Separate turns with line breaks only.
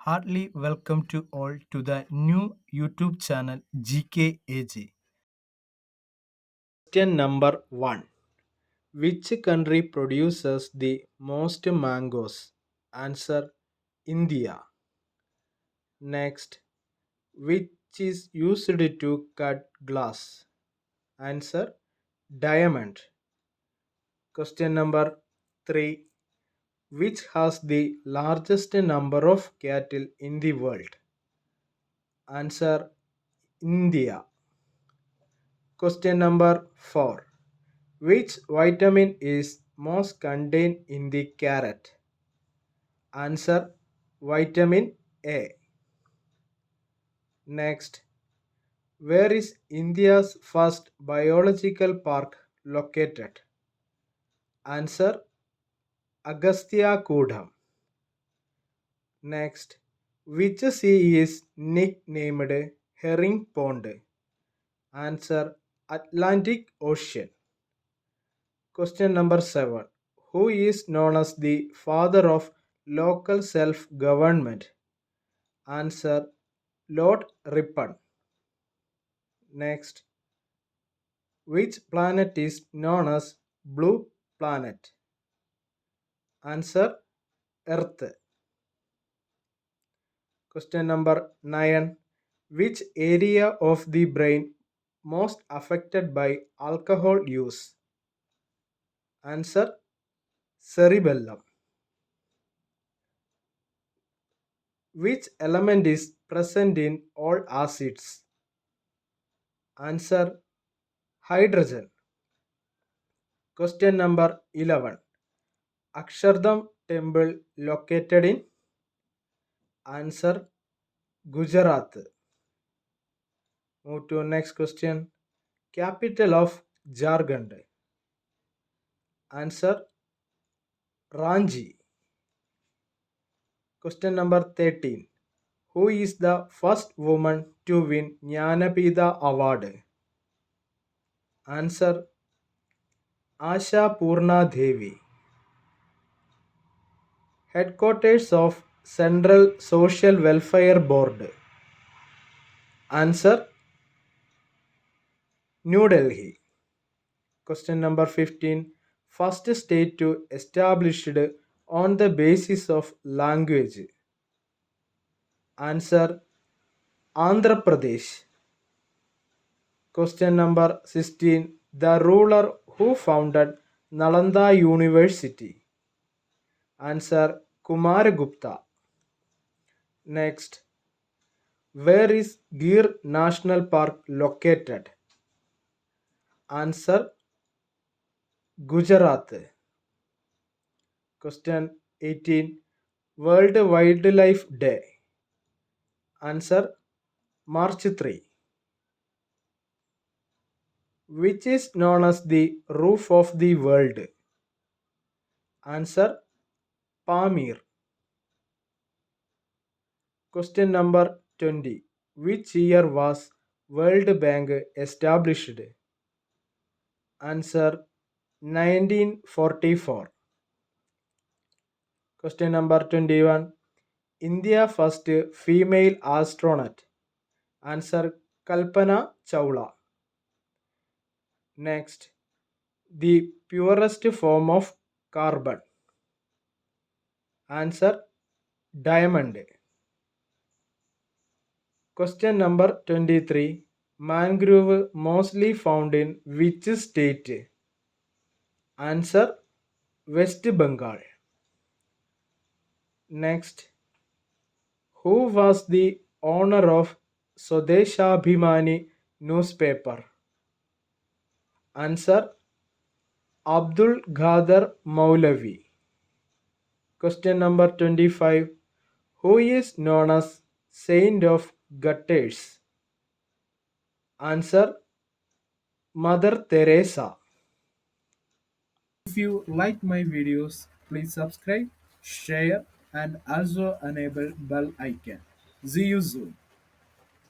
Heartily welcome to all to the new YouTube channel GKAG. Question number 1. Which country produces the most mangoes? Answer India. Next, which is used to cut glass? Answer diamond. Question number 3. Which has the largest number of cattle in the world? Answer India. Question number 4. Which vitamin is most contained in the carrot? Answer vitamin A. Next, where is India's first biological park located? Answer Agastya Kudam. Next, which sea is nicknamed Herring Pond? Answer Atlantic Ocean. Question number 7. Who is known as the father of local self government? Answer Lord Ripon. Next, which planet is known as blue planet? Answer Earth. Question number 9. Which area of the brain most affected by alcohol use? Answer cerebellum. Which element is present in all acids? Answer hydrogen. Question number 11. Akshardham temple located in? Answer Gujarat. Move to next question. Capital of Jharkhand. Answer Ranchi. Question number 13. Who is the first woman to win Jnanapitha Award? Answer Asha Purna Devi. Headquarters of Central Social Welfare Board. Answer New Delhi. Question number 15. First state to established on the basis of language. Answer Andhra Pradesh. Question number 16. The ruler who founded Nalanda University. Answer Kumaragupta. Next. Where is Gir National Park located? Answer Gujarat. Question 18. World Wildlife Day. Answer March 3. Which is known as the roof of the world? Answer Pamir. Question number 20. Which year was World Bank established? Answer 1944. Question number 21. India first female astronaut. Answer Kalpana Chawla. Next, the purest form of carbon. Answer diamond. Question number 23. Mangrove mostly found in which state? Answer West Bengal. Next, who was the owner of Swadeshabhimani newspaper? Answer Abdul Ghadir Maulavi. Question number 25. Who is known as Saint of Gutters? Answer Mother Teresa. If you like my videos, please subscribe, share and also enable bell icon. See you soon.